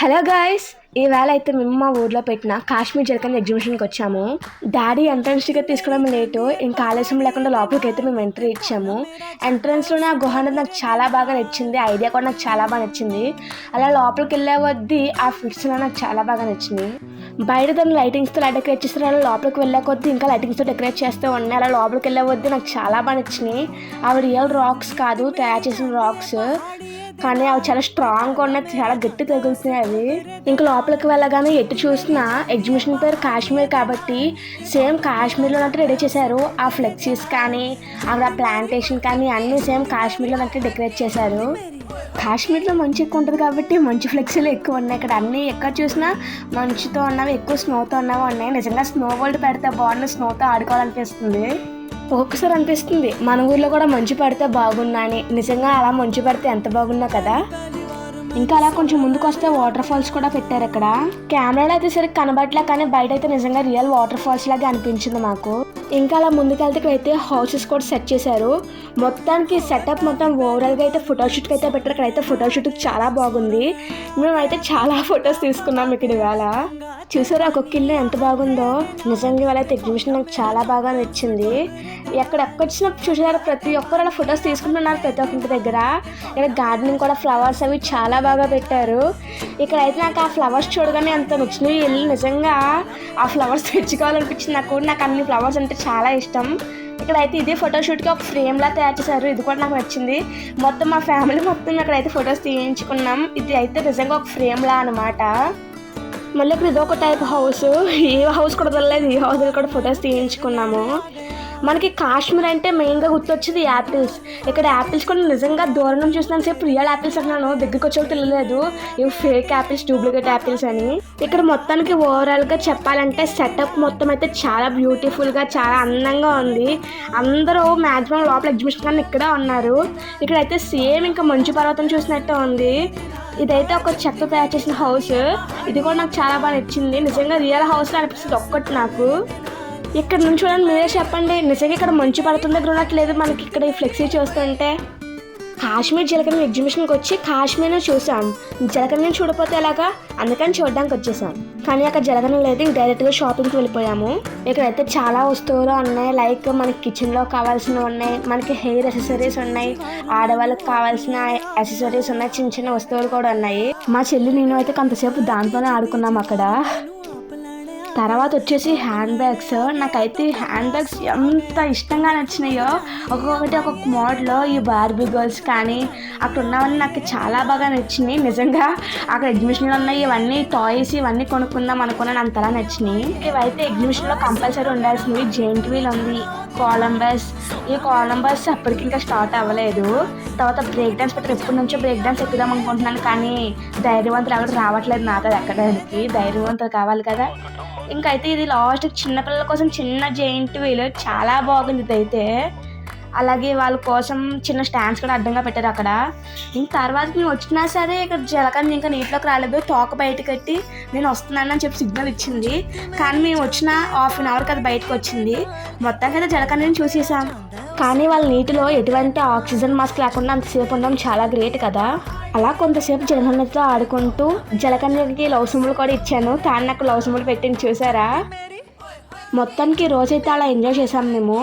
Hello guys, ఈవేళ అయితే మేము మా ఊర్లో పెట్టిన కాశ్మీర్ జలకన్ ఎగ్జిబిషన్కి వచ్చాము. డాడీ ఎంట్రన్స్ టికెట్ తీసుకోవడం లేటు, ఇంకా ఆలస్యం లేకుండా లోపలికి అయితే మేము ఎంట్రీ ఇచ్చాము. ఎంట్రన్స్లోనే ఆ గుహ అనేది నాకు చాలా బాగా నచ్చింది. ఐడియా కూడా నాకు చాలా బాగా నచ్చింది. అలా లోపలికి వెళ్ళే కొద్దీ ఆ ఫిట్స్ నాకు చాలా బాగా నచ్చింది. బయట దాన్ని లైటింగ్స్తో డెకరేట్ చేస్తారు. అలా లోపలికి వెళ్ళే కొద్దీ ఇంకా లైటింగ్స్తో డెకరేట్ చేస్తూ ఉన్నాయి. అలా లోపలికి వెళ్ళే కొద్దీ నాకు చాలా బాగా నచ్చినాయి. అవి రియల్ రాక్స్ కాదు, తయారు చేసిన రాక్స్, కానీ అవి చాలా స్ట్రాంగ్గా ఉన్నాయి, చాలా గట్టి తగులుతున్నాయి అవి. ఇంకా లోపలికి వెళ్ళగానే ఎటు చూసినా ఎగ్జిబిషన్ పేరు కాశ్మీర్ కాబట్టి సేమ్ కాశ్మీర్లో నట్టు రెడీ చేశారు. ఆ ఫ్లెక్సీస్ కానీ అక్కడ ప్లాంటేషన్ కానీ అన్నీ సేమ్ కాశ్మీర్లో నట్టు డెకరేట్ చేశారు. కాశ్మీర్లో మంచు ఎక్కువ ఉంటుంది కాబట్టి మంచు ఫ్లెక్సీలు ఎక్కువ ఉన్నాయి. ఇక్కడ అన్నీ ఎక్కడ చూసినా మంచుతో ఉన్నవి, ఎక్కువ స్నోతో ఉన్నవి ఉన్నాయి. నిజంగా స్నో వరల్డ్ పెడితే బాగుంది, స్నోతో ఆడుకోవాలనిపిస్తుంది. ఒక్కొక్కసారి అనిపిస్తుంది మన ఊర్లో కూడా మంచు పడితే బాగున్నా అని. నిజంగా అలా మంచు పడితే ఎంత బాగున్నా కదా. ఇంకా అలా కొంచెం ముందుకు వస్తే వాటర్ ఫాల్స్ కూడా పెట్టారు అక్కడ. కెమెరాలో అయితే సరిగ్గా కనబడలే, కానీ బయట అయితే నిజంగా రియల్ వాటర్ ఫాల్స్ లాగా అనిపించింది మాకు. ఇంకా అలా ముందుకెళ్తే ఇక్కడైతే హౌసెస్ కూడా సెట్ చేశారు. మొత్తానికి సెటప్ మొత్తం ఓవరాల్గా అయితే ఫోటోషూట్కి అయితే పెట్టారు. ఇక్కడైతే ఫోటోషూట్కి చాలా బాగుంది. మేమైతే చాలా ఫొటోస్ తీసుకున్నాం ఇక్కడ. ఇవాళ చూసారా ఒక్కొక్క ఇల్లు ఎంత బాగుందో. నిజంగా ఇవాళ అయితే ఎగ్జిబిషన్ నాకు చాలా బాగా నచ్చింది. ఎక్కడొచ్చిన చూసారా ప్రతి ఒక్కరు అలా ఫొటోస్ తీసుకుంటున్నారు ప్రతి ఒక్క ఇంటి దగ్గర. ఇక్కడ గార్డెనింగ్ కూడా ఫ్లవర్స్ అవి చాలా బాగా పెట్టారు. ఇక్కడైతే నాకు ఆ ఫ్లవర్స్ చూడగానే ఎంత నచ్చినాయి. వెళ్ళి నిజంగా ఆ ఫ్లవర్స్ తెచ్చుకోవాలనిపించింది నాకు అన్ని ఫ్లవర్స్ అంటే చాలా ఇష్టం. ఇక్కడైతే ఇదే ఫోటోషూట్కి ఒక ఫ్రేమ్లా తయారు చేశారు. ఇది కూడా నాకు నచ్చింది. మొత్తం మా ఫ్యామిలీ మొత్తం ఇక్కడైతే ఫొటోస్ తీయించుకున్నాం. ఇది అయితే నిజంగా ఒక ఫ్రేమ్లా అనమాట. మళ్ళీ ఇప్పుడు ఇదొక టైప్ హౌస్. ఏ హౌస్ కూడా తెలియలేదు, ఈ హౌస్ కూడా ఫొటోస్ తీయించుకున్నాము. మనకి కాశ్మీర్ అంటే మెయిన్గా గుర్తొచ్చేది యాపిల్స్. ఇక్కడ యాపిల్స్ కూడా నిజంగా దూరం నుంచి చూసినాను సేపు రియల్ యాపిల్స్ అన్నాను, దగ్గరికి వచ్చేవి తెలియలేదు ఇవి ఫేక్ యాపిల్స్, డూప్లికేట్ యాపిల్స్ అని. ఇక్కడ మొత్తానికి ఓవరాల్గా చెప్పాలంటే సెటప్ మొత్తం అయితే చాలా బ్యూటిఫుల్గా, చాలా అందంగా ఉంది. అందరూ మ్యాక్సిమం లోపల ఎగ్జిబిషన్ కానీ ఇక్కడే ఉన్నారు. ఇక్కడైతే సేమ్ ఇంకా మంచు పర్వతం చూసినట్టే ఉంది. ఇదైతే ఒక చెక్క తయారు చేసిన హౌస్. ఇది కూడా నాకు చాలా బాగా నచ్చింది. నిజంగా రియల్ హౌస్లో అనిపిస్తుంది ఒక్కటి నాకు. ఇక్కడ నుంచి చూడండి, మీరే చెప్పండి, నిజంగా ఇక్కడ మంచు పడుతుంది దగ్గర ఉన్నట్లేదు మనకి ఇక్కడ ఈ ఫ్లెక్సీ చూస్తుంటే. కాశ్మీర్ జలకన్య ఎగ్జిబిషన్కి వచ్చి కాశ్మీర్ని చూసాం, జలకన్యని చూడపోతే ఎలాగా, అందుకని చూడడానికి వచ్చేసాం. కానీ అక్కడ జలకన్య లేదు, ఇంక డైరెక్ట్గా షాపింగ్కి వెళ్ళిపోయాము. ఇక్కడైతే చాలా వస్తువులు ఉన్నాయి. లైక్ మనకి కిచెన్లో కావాల్సినవి ఉన్నాయి, మనకి హెయిర్ అసెసరీస్ ఉన్నాయి, ఆడవాళ్ళకి కావాల్సిన అసెసరీస్ ఉన్నాయి, చిన్న చిన్న వస్తువులు కూడా ఉన్నాయి. మా చెల్లి నేను అయితే కొంతసేపు దాంట్లోనే ఆడుకున్నాం అక్కడ. తర్వాత వచ్చేసి హ్యాండ్ బ్యాగ్స్. నాకైతే హ్యాండ్ బ్యాగ్స్ ఎంత ఇష్టంగా నచ్చినాయో. ఒక్కొక్కటి ఒక్కొక్క మోడల్లో ఈ బార్బీ గర్ల్స్ కానీ అక్కడ ఉన్నవన్నీ నాకు చాలా బాగా నచ్చినాయి. నిజంగా అక్కడ ఎగ్జిబిషన్లో ఉన్నాయి ఇవన్నీ టాయ్స్, ఇవన్నీ కొనుక్కుందాం అనుకున్నాను, అంతలా నచ్చినాయి. ఇవైతే ఎగ్జిబిషన్లో కంపల్సరీ ఉండాల్సినవి. జెయింట్ వీల్ ఉంది, కొలంబస్. ఈ కొలంబస్ అప్పటికి ఇంకా స్టార్ట్ అవ్వలేదు. తర్వాత బ్రేక్ డాన్స్ పెట్టారు. ఎప్పటి నుంచో బ్రేక్ డాన్స్ ఎక్కుదాం అనుకుంటున్నాను, కానీ ధైర్యవంతులు ఎవరు రావట్లేదు నాతో ఎక్కడానికి. ధైర్యవంతులు కావాలి కదా. ఇంకైతే ఇది లాస్ట్ చిన్నపిల్లల కోసం చిన్న జెయింట్ వీల్, చాలా బాగుంది ఇదైతే. అలాగే వాళ్ళ కోసం చిన్న స్టాండ్స్ కూడా అడ్డంగా పెట్టారు అక్కడ. ఇంక తర్వాత మేము వచ్చినా సరే ఇక్కడ జలకన్య ఇంకా నీటిలోకి రాలేదు. తోక బయట కట్టి నేను వస్తున్నాను అని చెప్పి సిగ్నల్ ఇచ్చింది. కానీ మేము వచ్చిన ½ an hour కదా బయటకు వచ్చింది. మొత్తానికి అయితే జలకన్యని చూసేసాం. కానీ వాళ్ళ నీటిలో ఎటువంటి ఆక్సిజన్ మాస్క్ లేకుండా అంతసేపు ఉండడం చాలా గ్రేట్ కదా. అలా కొంతసేపు జలకన్యతో ఆడుకుంటూ జలకన్యకి లవ్ సింబల్ కూడా ఇచ్చాను. కానీ నాకు లవ్ సింబల్ పెట్టింది చూసారా. మొత్తానికి రోజైతే అలా ఎంజాయ్ చేసాం మేము.